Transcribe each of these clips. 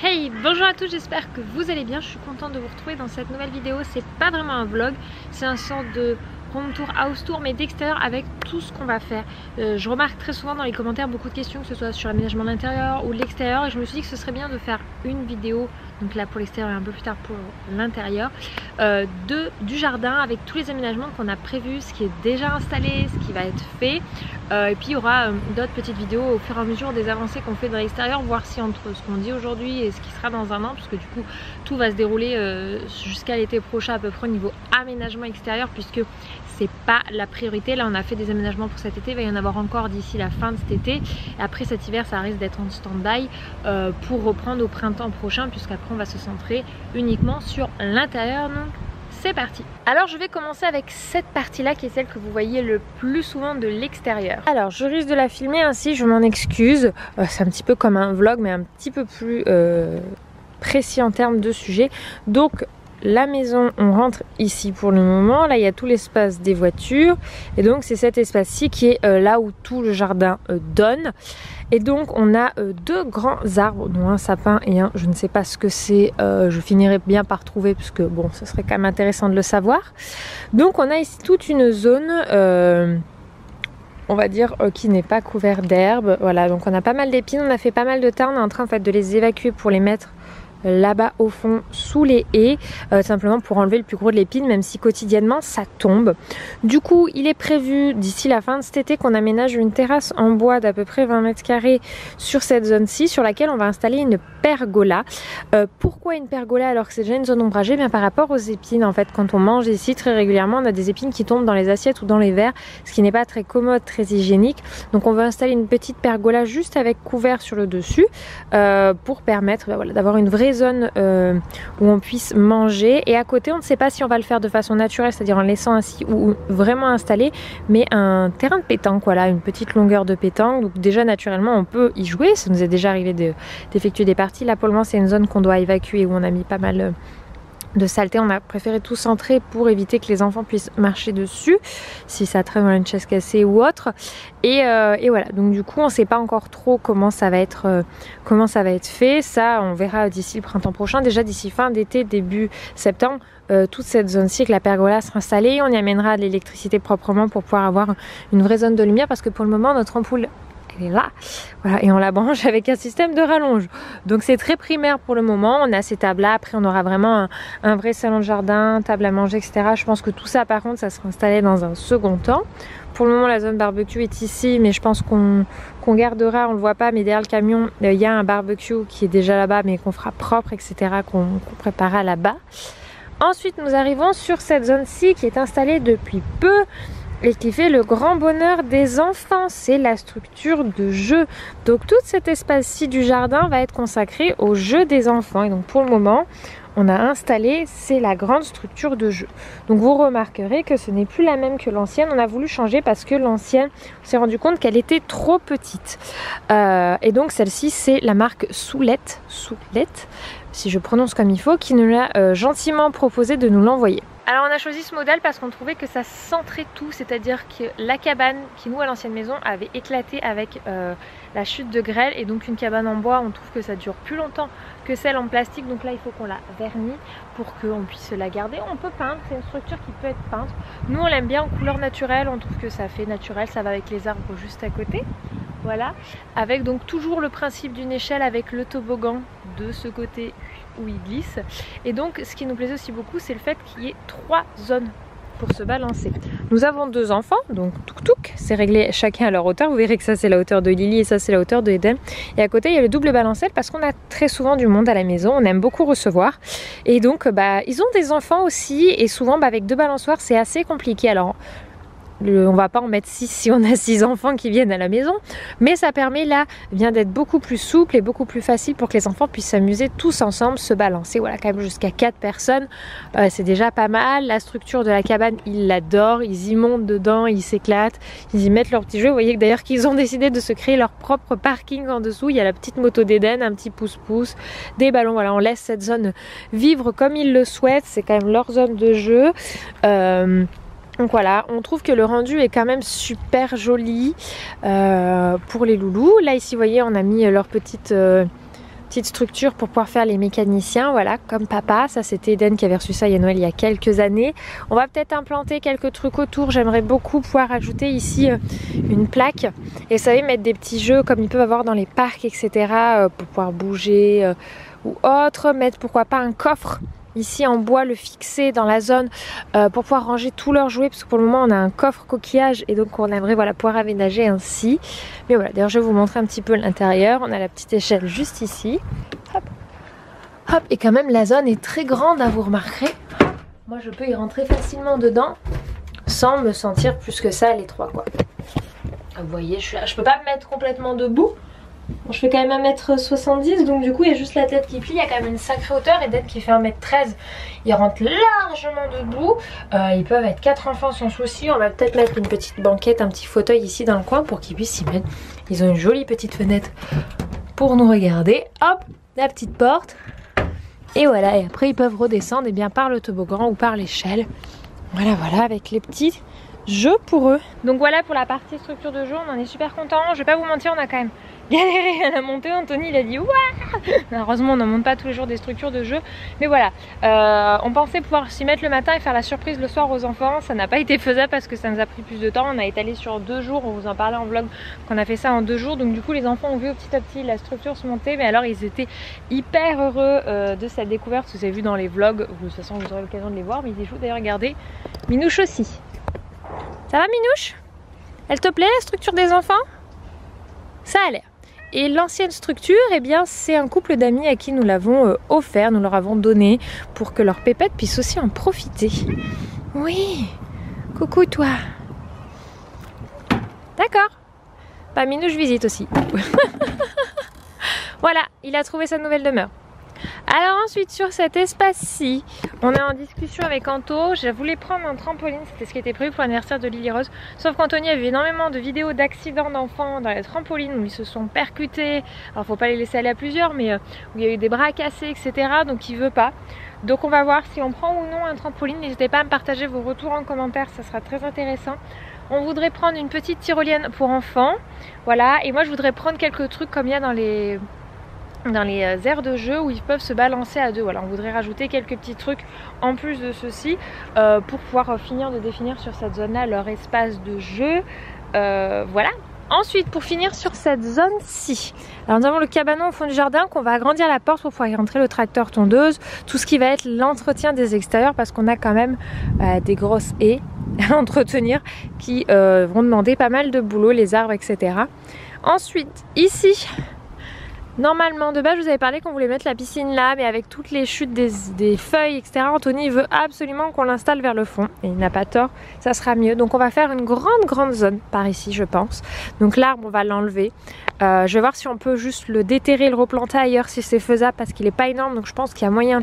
Hey, bonjour à tous, j'espère que vous allez bien. Je suis contente de vous retrouver dans cette nouvelle vidéo. C'est pas vraiment un vlog, c'est un sort de home tour, house tour, mais d'extérieur avec tout ce qu'on va faire. Je remarque très souvent dans les commentaires beaucoup de questions, que ce soit sur l'aménagement de l'intérieur ou de l'extérieur, et je me suis dit que ce serait bien de faire une vidéo, donc là pour l'extérieur et un peu plus tard pour l'intérieur, du jardin avec tous les aménagements qu'on a prévus, ce qui est déjà installé, ce qui va être fait. Et puis il y aura d'autres petites vidéos au fur et à mesure des avancées qu'on fait dans l'extérieur, voir si entre ce qu'on dit aujourd'hui et ce qui sera dans un an, parce que du coup tout va se dérouler jusqu'à l'été prochain à peu près au niveau aménagement extérieur, puisque c'est pas la priorité. Là on a fait des aménagements pour cet été, il va y en avoir encore d'ici la fin de cet été, et après cet hiver ça risque d'être en stand-by pour reprendre au printemps prochain, puisqu'après on va se centrer uniquement sur l'intérieur. Donc c'est parti. Alors je vais commencer avec cette partie là qui est celle que vous voyez le plus souvent de l'extérieur. Alors je risque de la filmer ainsi, je m'en excuse, c'est un petit peu comme un vlog mais un petit peu plus précis en termes de sujet. Donc la maison, on rentre ici pour le moment. Là il y a tout l'espace des voitures, et donc c'est cet espace-ci qui est là où tout le jardin donne. Et donc on a deux grands arbres, dont un sapin et un, je ne sais pas ce que c'est, je finirai bien par trouver, parce que bon, ce serait quand même intéressant de le savoir. Donc on a ici toute une zone, on va dire, qui n'est pas couverte d'herbe. Voilà, donc on a pas mal d'épines, on a fait pas mal de tas, on est en train en fait de les évacuer pour les mettre là-bas au fond sous les haies, simplement pour enlever le plus gros de l'épine, même si quotidiennement ça tombe. Du coup il est prévu d'ici la fin de cet été qu'on aménage une terrasse en bois d'à peu près 20 mètres carrés sur cette zone-ci, sur laquelle on va installer une pergola. Pourquoi une pergola alors que c'est déjà une zone ombragée? Bien par rapport aux épines, en fait quand on mange ici très régulièrement on a des épines qui tombent dans les assiettes ou dans les verres, ce qui n'est pas très commode, très hygiénique. Donc on va installer une petite pergola juste avec couvert sur le dessus, pour permettre voilà, d'avoir une vraie zone où on puisse manger. Et à côté on ne sait pas si on va le faire de façon naturelle, c'est-à-dire en laissant ainsi, ou vraiment installé, mais un terrain de pétanque, voilà, une petite longueur de pétanque. Donc déjà naturellement on peut y jouer, ça nous est déjà arrivé d'effectuer des parties. Là pour le moment c'est une zone qu'on doit évacuer, où on a mis pas mal de saleté. On a préféré tout centrer pour éviter que les enfants puissent marcher dessus si ça traîne dans une chaise cassée ou autre. Et voilà, donc du coup on sait pas encore trop comment ça va être fait. Ça on verra d'ici le printemps prochain. Déjà d'ici fin d'été, début septembre, toute cette zone-ci avec la pergola sera installée. On y amènera de l'électricité proprement pour pouvoir avoir une vraie zone de lumière, parce que pour le moment notre ampoule elle est là, voilà, et on la branche avec un système de rallonge. Donc c'est très primaire pour le moment. On a ces tables là, après on aura vraiment un vrai salon de jardin, table à manger, etc. Je pense que tout ça par contre ça sera installé dans un second temps. Pour le moment la zone barbecue est ici, mais je pense qu'on gardera, on le voit pas, mais derrière le camion il y a un barbecue qui est déjà là-bas, mais qu'on fera propre, etc., qu'on préparera là-bas. Ensuite nous arrivons sur cette zone-ci qui est installée depuis peu et qui fait le grand bonheur des enfants, c'est la structure de jeu. Donc tout cet espace-ci du jardin va être consacré au jeu des enfants. Et donc pour le moment, on a installé, c'est la grande structure de jeu. Donc vous remarquerez que ce n'est plus la même que l'ancienne. On a voulu changer parce que l'ancienne, on s'est rendu compte qu'elle était trop petite. Et donc celle-ci, c'est la marque Soulette, si je prononce comme il faut, qui nous l'a gentiment proposé de nous l'envoyer. Alors on a choisi ce modèle parce qu'on trouvait que ça centrait tout, c'est-à-dire que la cabane qui nous à l'ancienne maison avait éclaté avec la chute de grêle, et donc une cabane en bois on trouve que ça dure plus longtemps que celle en plastique. Donc là il faut qu'on la vernisse pour qu'on puisse la garder. On peut peindre, c'est une structure qui peut être peinte. Nous on l'aime bien en couleur naturelle, on trouve que ça fait naturel, ça va avec les arbres juste à côté. Voilà, avec donc toujours le principe d'une échelle avec le toboggan de ce côté où il glisse. Et donc ce qui nous plaisait aussi beaucoup, c'est le fait qu'il y ait 3 zones pour se balancer. Nous avons 2 enfants, donc touk, c'est réglé chacun à leur hauteur. Vous verrez que ça c'est la hauteur de Lily et ça c'est la hauteur de Eden. Et à côté il y a le double balancelle, parce qu'on a très souvent du monde à la maison, on aime beaucoup recevoir. Et donc ils ont des enfants aussi, et souvent avec 2 balançoires c'est assez compliqué. Alors on va pas en mettre 6 si on a 6 enfants qui viennent à la maison, mais ça permet là d'être beaucoup plus souple et beaucoup plus facile pour que les enfants puissent s'amuser tous ensemble, se balancer. Voilà, quand même jusqu'à 4 personnes, c'est déjà pas mal. La structure de la cabane, ils l'adorent, ils y montent dedans, ils s'éclatent, ils y mettent leurs petits jeux. Vous voyez que d'ailleurs qu'ils ont décidé de se créer leur propre parking en dessous. Il y a la petite moto d'Eden, un petit pouce-pouce, des ballons. Voilà, on laisse cette zone vivre comme ils le souhaitent, c'est quand même leur zone de jeu. Donc voilà, on trouve que le rendu est quand même super joli pour les loulous. Là ici vous voyez on a mis leur petite petite structure pour pouvoir faire les mécaniciens, voilà, comme papa. Ça c'était Eden qui avait reçu ça à Noël il y a quelques années. On va peut-être implanter quelques trucs autour. J'aimerais beaucoup pouvoir ajouter ici une plaque et vous savez, mettre des petits jeux comme ils peuvent avoir dans les parcs, etc. Pour pouvoir bouger ou autre. Mettre pourquoi pas un coffre ici en bois, le fixer dans la zone pour pouvoir ranger tous leurs jouets, parce que pour le moment on a un coffre coquillage et donc on aimerait voilà, pouvoir aménager ainsi. Mais voilà, d'ailleurs je vais vous montrer un petit peu l'intérieur. On a la petite échelle juste ici. Hop. Hop. Et quand même la zone est très grande, hein, vous remarquerez. Moi je peux y rentrer facilement dedans sans me sentir plus que ça à l'étroit, quoi. Vous voyez, je peux pas me mettre complètement debout. Bon, je fais quand même 1m70, donc du coup il y a juste la tête qui plie. Il y a quand même une sacrée hauteur. Eden qui fait 1m13, il rentre largement debout. Ils peuvent être 4 enfants sans souci. On va peut-être mettre une petite banquette, un petit fauteuil ici dans le coin pour qu'ils puissent s'y mettre. Ils ont une jolie petite fenêtre pour nous regarder. Hop, la petite porte. Et voilà, et après ils peuvent redescendre et bien par le toboggan ou par l'échelle. Voilà, voilà, avec les petits jeux pour eux. Donc voilà pour la partie structure de jeu, on en est super content. Je vais pas vous mentir, on a quand même galéré à la montée. Anthony il a dit waouh. Heureusement on n'en monte pas tous les jours des structures de jeu. Mais voilà, on pensait pouvoir s'y mettre le matin et faire la surprise le soir aux enfants. Ça n'a pas été faisable parce que ça nous a pris plus de temps. On a étalé sur 2 jours, on vous en parlait en vlog qu'on a fait ça en 2 jours. Donc du coup les enfants ont vu petit à petit la structure se monter. Mais alors ils étaient hyper heureux de cette découverte. Vous avez vu dans les vlogs, de toute façon vous aurez l'occasion de les voir. Mais ils y jouent d'ailleurs, regardez, Minouche aussi. Ça va Minouche? Elle te plaît la structure des enfants? Ça a l'air. Et l'ancienne structure, eh bien, c'est un couple d'amis à qui nous l'avons offert, nous leur avons donné pour que leur pépette puisse aussi en profiter. Oui, coucou toi. D'accord. Bah Minouche visite aussi. Voilà, il a trouvé sa nouvelle demeure. Alors ensuite sur cet espace-ci, on est en discussion avec Anto. Je voulais prendre un trampoline, c'était ce qui était prévu pour l'anniversaire de Lily Rose. Sauf qu'Anthony a vu énormément de vidéos d'accidents d'enfants dans les trampolines où ils se sont percutés. Alors faut pas les laisser aller à plusieurs, mais où il y a eu des bras cassés, etc. Donc il veut pas. Donc on va voir si on prend ou non un trampoline. N'hésitez pas à me partager vos retours en commentaire, ça sera très intéressant. On voudrait prendre une petite tyrolienne pour enfants. Voilà, et moi je voudrais prendre quelques trucs comme il y a dans les aires de jeu où ils peuvent se balancer à deux. Voilà, on voudrait rajouter quelques petits trucs en plus de ceci pour pouvoir finir de définir sur cette zone là leur espace de jeu. Voilà. Ensuite, pour finir sur cette zone-ci, alors nous avons le cabanon au fond du jardin qu'on va agrandir la porte pour pouvoir y rentrer le tracteur tondeuse, tout ce qui va être l'entretien des extérieurs parce qu'on a quand même des grosses haies à entretenir qui vont demander pas mal de boulot, les arbres, etc. Ensuite, ici, normalement, de base, je vous avais parlé qu'on voulait mettre la piscine là, mais avec toutes les chutes des feuilles, etc. Anthony veut absolument qu'on l'installe vers le fond. Et il n'a pas tort, ça sera mieux. Donc on va faire une grande zone par ici, je pense. Donc l'arbre, on va l'enlever. Je vais voir si on peut juste le déterrer, le replanter ailleurs, si c'est faisable, parce qu'il n'est pas énorme. Donc je pense qu'il y a moyen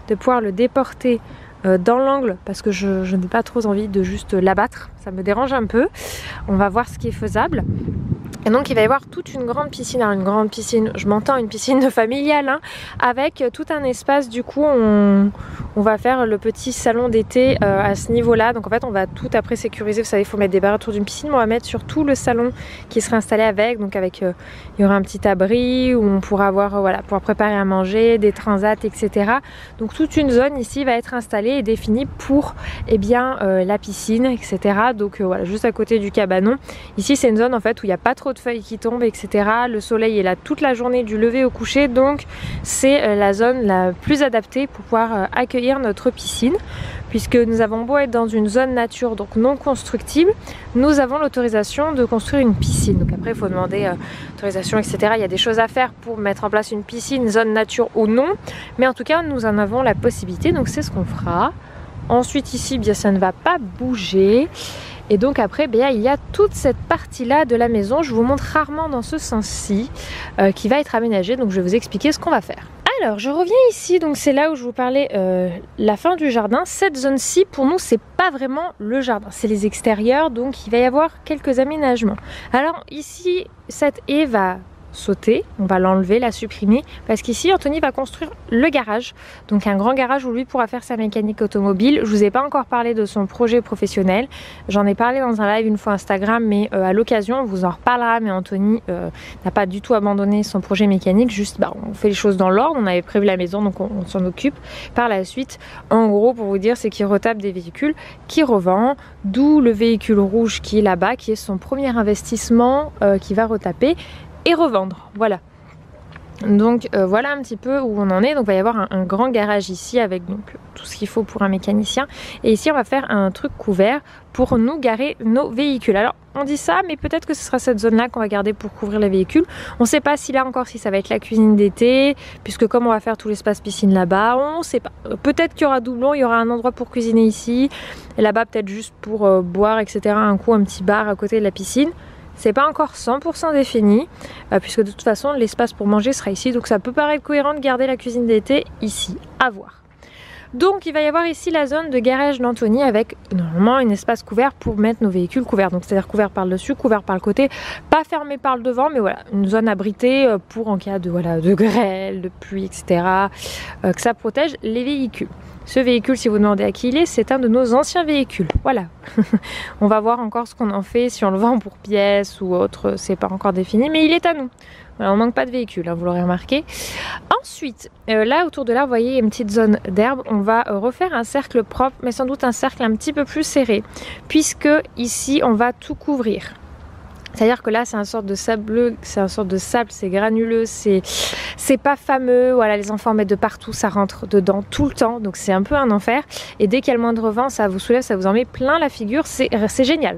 de pouvoir le déporter dans l'angle, parce que je n'ai pas trop envie de juste l'abattre. Ça me dérange un peu. On va voir ce qui est faisable. Et donc il va y avoir toute une grande piscine, alors une grande piscine, je m'entends une piscine familiale, hein, avec tout un espace. Du coup on va faire le petit salon d'été à ce niveau là. Donc en fait on va tout après sécuriser, vous savez il faut mettre des barres autour d'une piscine, mais on va mettre sur tout le salon qui sera installé avec. Donc avec il y aura un petit abri où on pourra avoir voilà, pouvoir préparer à manger, des transats, etc. Donc toute une zone ici va être installée et définie pour eh bien, la piscine, etc. Donc voilà, juste à côté du cabanon. Ici c'est une zone en fait où il n'y a pas trop de feuilles qui tombent, etc. Le soleil est là toute la journée du lever au coucher, donc c'est la zone la plus adaptée pour pouvoir accueillir notre piscine, puisque nous avons beau être dans une zone nature donc non constructible, nous avons l'autorisation de construire une piscine. Donc après il faut demander autorisation, etc. Il y a des choses à faire pour mettre en place une piscine, zone nature ou non, mais en tout cas nous en avons la possibilité, donc c'est ce qu'on fera. Ensuite ici bien ça ne va pas bouger. Et donc après, bien, il y a toute cette partie-là de la maison, je vous montre rarement dans ce sens-ci, qui va être aménagée, donc je vais vous expliquer ce qu'on va faire. Alors, je reviens ici, donc c'est là où je vous parlais la fin du jardin. Cette zone-ci, pour nous, c'est pas vraiment le jardin, c'est les extérieurs, donc il va y avoir quelques aménagements. Alors ici, cette haie va sauter, on va l'enlever, la supprimer, parce qu'ici Anthony va construire le garage, donc un grand garage où lui pourra faire sa mécanique automobile. Je vous ai pas encore parlé de son projet professionnel, j'en ai parlé dans un live une fois Instagram, mais à l'occasion on vous en reparlera. Mais Anthony n'a pas du tout abandonné son projet mécanique, juste on fait les choses dans l'ordre, on avait prévu la maison donc on s'en occupe par la suite. En gros, pour vous dire, c'est qu'il retape des véhicules qu'il revend, d'où le véhicule rouge qui est là-bas, qui est son premier investissement qu'il va retaper et revendre, voilà. Donc voilà un petit peu où on en est. Donc il va y avoir un grand garage ici avec donc tout ce qu'il faut pour un mécanicien, et ici on va faire un truc couvert pour nous garer nos véhicules. Alors on dit ça, mais peut-être que ce sera cette zone là qu'on va garder pour couvrir les véhicules. On ne sait pas si là encore si ça va être la cuisine d'été, puisque comme on va faire tout l'espace piscine là-bas, on ne sait pas. Peut-être qu'il y aura doublon, il y aura un endroit pour cuisiner ici, et là-bas peut-être juste pour boire etc, un petit bar à côté de la piscine. C'est pas encore 100% défini, puisque de toute façon l'espace pour manger sera ici, donc ça peut paraître cohérent de garder la cuisine d'été ici, à voir. Donc il va y avoir ici la zone de garage d'Anthony avec normalement un espace couvert pour mettre nos véhicules couverts, donc c'est-à-dire couvert par le dessus, couvert par le côté, pas fermé par le devant, mais voilà, une zone abritée pour en cas de grêle, de pluie, etc., que ça protège les véhicules. Ce véhicule, si vous demandez à qui il est, c'est un de nos anciens véhicules. Voilà. On va voir encore ce qu'on en fait, si on le vend pour pièces ou autre, c'est pas encore défini, mais il est à nous. Voilà, on manque pas de véhicule, hein, vous l'aurez remarqué. Ensuite, là autour de là, vous voyez, il y a une petite zone d'herbe. On va refaire un cercle propre, mais sans doute un cercle un petit peu plus serré, puisque ici, on va tout couvrir. C'est-à-dire que là, c'est un sorte de sable, c'est granuleux, c'est pas fameux. Voilà, les enfants en mettent de partout, ça rentre dedans tout le temps, donc c'est un peu un enfer. Et dès qu'il y a le moindre vent, ça vous soulève, ça vous en met plein la figure, c'est génial.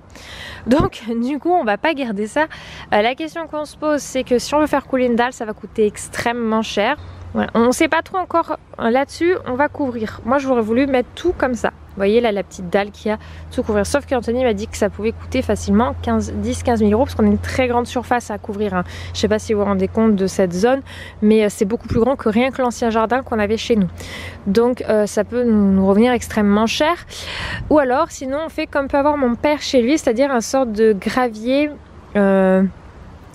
Donc, du coup, on va pas garder ça. La question qu'on se pose, c'est que si on veut faire couler une dalle, ça va coûter extrêmement cher. Voilà. On ne sait pas trop encore là-dessus, on va couvrir. Moi, j'aurais voulu mettre tout comme ça. Vous voyez là la petite dalle qui a tout couvrir. Sauf qu'Anthony m'a dit que ça pouvait coûter facilement 10-15 000 euros parce qu'on a une très grande surface à couvrir. Hein. Je ne sais pas si vous vous rendez compte de cette zone, mais c'est beaucoup plus grand que rien que l'ancien jardin qu'on avait chez nous. Donc ça peut nous revenir extrêmement cher. Ou alors sinon on fait comme peut avoir mon père chez lui, c'est-à-dire un sorte de gravier.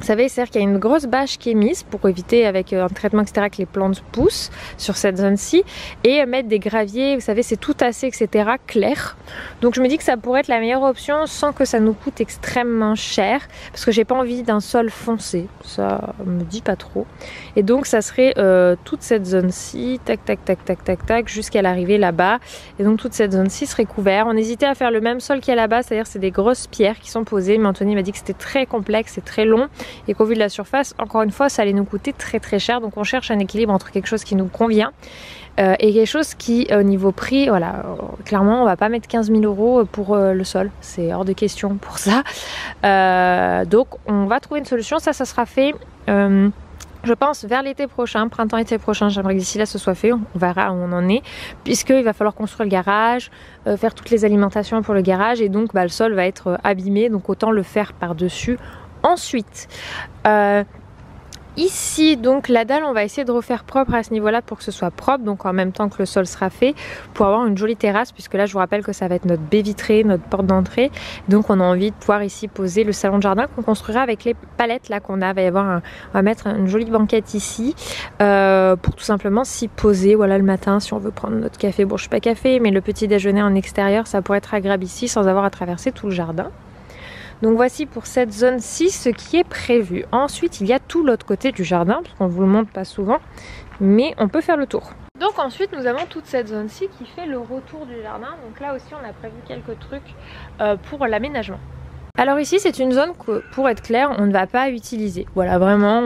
Vous savez, c'est-à-dire qu'il y a une grosse bâche qui est mise pour éviter avec un traitement etc que les plantes poussent sur cette zone-ci, et mettre des graviers, vous savez, c'est tout tassé etc clair. Donc je me dis que ça pourrait être la meilleure option sans que ça nous coûte extrêmement cher, parce que j'ai pas envie d'un sol foncé, ça me dit pas trop. Et donc ça serait toute cette zone-ci, tac tac tac tac tac tac, jusqu'à l'arrivée là-bas. Et donc toute cette zone-ci serait couverte. On hésitait à faire le même sol qu'il y a là-bas, c'est-à-dire c'est des grosses pierres qui sont posées, mais Anthony m'a dit que c'était très complexe et très long, et qu'au vu de la surface, encore une fois, ça allait nous coûter très très cher. Donc on cherche un équilibre entre quelque chose qui nous convient et quelque chose qui, au niveau prix, voilà, clairement, on va pas mettre 15 000 euros pour le sol. C'est hors de question pour ça. Donc on va trouver une solution. Ça sera fait... je pense vers l'été prochain, printemps-été prochain. J'aimerais que d'ici là ce soit fait, on verra où on en est, puisqu'il va falloir construire le garage, faire toutes les alimentations pour le garage, et donc le sol va être abîmé, donc autant le faire par-dessus. Ensuite, ici, donc la dalle, on va essayer de refaire propre à ce niveau-là pour que ce soit propre, donc en même temps que le sol sera fait, pour avoir une jolie terrasse, puisque là, je vous rappelle que ça va être notre baie vitrée, notre porte d'entrée. Donc, on a envie de pouvoir ici poser le salon de jardin qu'on construira avec les palettes là qu'on a. Il va y avoir on va mettre une jolie banquette ici pour tout simplement s'y poser. Voilà, le matin, si on veut prendre notre café. Bon, je suis pas café, mais le petit déjeuner en extérieur, ça pourrait être agréable ici sans avoir à traverser tout le jardin. Donc voici pour cette zone-ci ce qui est prévu. Ensuite, il y a tout l'autre côté du jardin, parce qu'on ne vous le montre pas souvent, mais on peut faire le tour. Donc ensuite, nous avons toute cette zone-ci qui fait le retour du jardin. Donc là aussi, on a prévu quelques trucs pour l'aménagement. Alors ici, c'est une zone que, pour être clair, on ne va pas utiliser. Voilà, vraiment,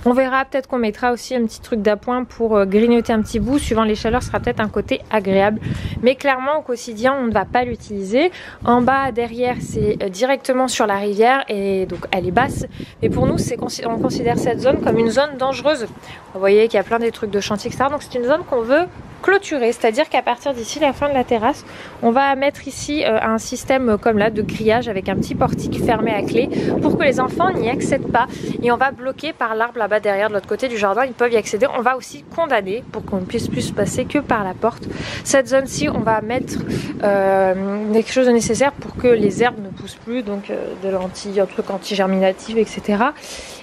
on verra. Peut-être qu'on mettra aussi un petit truc d'appoint pour grignoter un petit bout. Suivant les chaleurs, ce sera peut-être un côté agréable. Mais clairement, au quotidien, on ne va pas l'utiliser. En bas, derrière, c'est directement sur la rivière et donc elle est basse. Mais pour nous, on considère cette zone comme une zone dangereuse. Vous voyez qu'il y a plein des trucs de chantier, etc. Donc c'est une zone qu'on veut clôturer, c'est-à-dire qu'à partir d'ici la fin de la terrasse, on va mettre ici un système comme là de grillage avec un petit portique fermé à clé pour que les enfants n'y accèdent pas, et on va bloquer par l'arbre là-bas derrière de l'autre côté du jardin, ils peuvent y accéder. On va aussi condamner pour qu'on ne puisse plus passer que par la porte. Cette zone-ci, on va mettre quelque chose de nécessaire pour que les herbes ne poussent plus, donc un truc anti-germinatif, etc.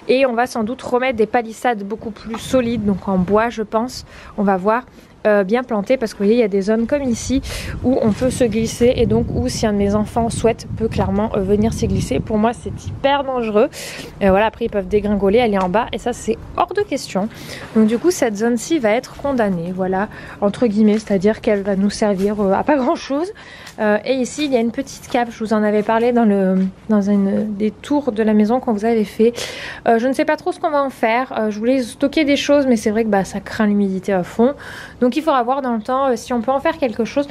Et on va sans doute remettre des palissades beaucoup plus solides, donc en bois je pense, on va voir. Bien planté parce que vous voyez il y a des zones comme ici où on peut se glisser et donc où si un de mes enfants souhaite peut clairement venir s'y glisser. Pour moi c'est hyper dangereux, voilà, après ils peuvent dégringoler, aller en bas et ça c'est hors de question. Donc du coup cette zone-ci va être condamnée, voilà, entre guillemets, c'est à dire qu'elle va nous servir à pas grand chose. Et ici il y a une petite cave, je vous en avais parlé dans une des tours de la maison qu'on vous avait fait. Je ne sais pas trop ce qu'on va en faire, je voulais stocker des choses mais c'est vrai que bah, ça craint l'humidité à fond, donc il faudra voir dans le temps si on peut en faire quelque chose.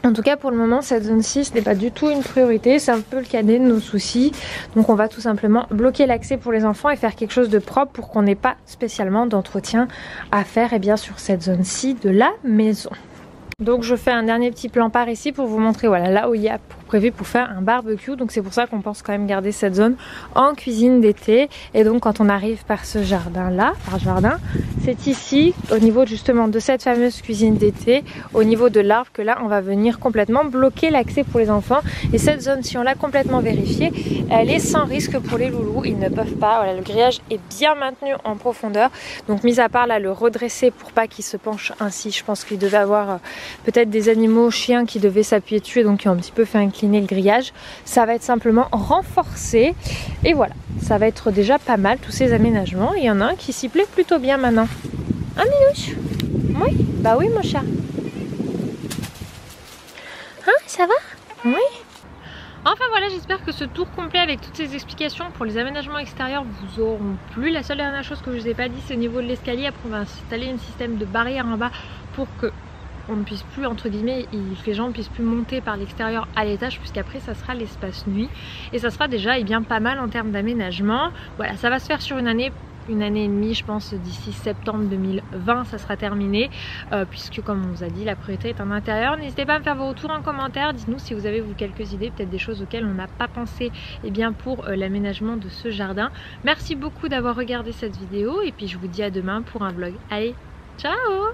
En tout cas pour le moment cette zone-ci ce n'est pas du tout une priorité, c'est un peu le cadet de nos soucis. Donc on va tout simplement bloquer l'accès pour les enfants et faire quelque chose de propre pour qu'on n'ait pas spécialement d'entretien à faire sur cette zone-ci de la maison. Donc je fais un dernier petit plan par ici pour vous montrer voilà là où il y a prévu pour faire un barbecue. Donc c'est pour ça qu'on pense quand même garder cette zone en cuisine d'été. Et donc quand on arrive par ce jardin là, c'est ici au niveau justement de cette fameuse cuisine d'été, au niveau de l'arbre que là on va venir complètement bloquer l'accès pour les enfants. Et cette zone, si on l'a complètement vérifiée, elle est sans risque pour les loulous, ils ne peuvent pas, voilà, le grillage est bien maintenu en profondeur. Donc mis à part là le redresser pour pas qu'il se penche ainsi, je pense qu'il devait avoir peut-être des animaux, chiens qui devaient s'appuyer dessus et donc qui ont un petit peu fait incliner le grillage. Ça va être simplement renforcé et voilà, ça va être déjà pas mal tous ces aménagements. Il y en a un qui s'y plaît plutôt bien maintenant. Ah Minouche? Oui, bah oui mon chat. Hein, ça va? Oui. Enfin voilà, j'espère que ce tour complet avec toutes ces explications pour les aménagements extérieurs vous auront plu. La seule dernière chose que je vous ai pas dit, c'est au niveau de l'escalier. Après on va installer un système de barrière en bas pour que on ne puisse plus, entre guillemets, que les gens ne puissent plus monter par l'extérieur à l'étage, puisqu'après ça sera l'espace nuit et ça sera déjà bien pas mal en termes d'aménagement. Voilà, ça va se faire sur une année et demie, je pense, d'ici septembre 2020 ça sera terminé, puisque comme on vous a dit la priorité est en intérieur. N'hésitez pas à me faire vos retours en commentaire, dites-nous si vous avez vous quelques idées, peut-être des choses auxquelles on n'a pas pensé pour l'aménagement de ce jardin. Merci beaucoup d'avoir regardé cette vidéo et puis je vous dis à demain pour un vlog. Allez, ciao!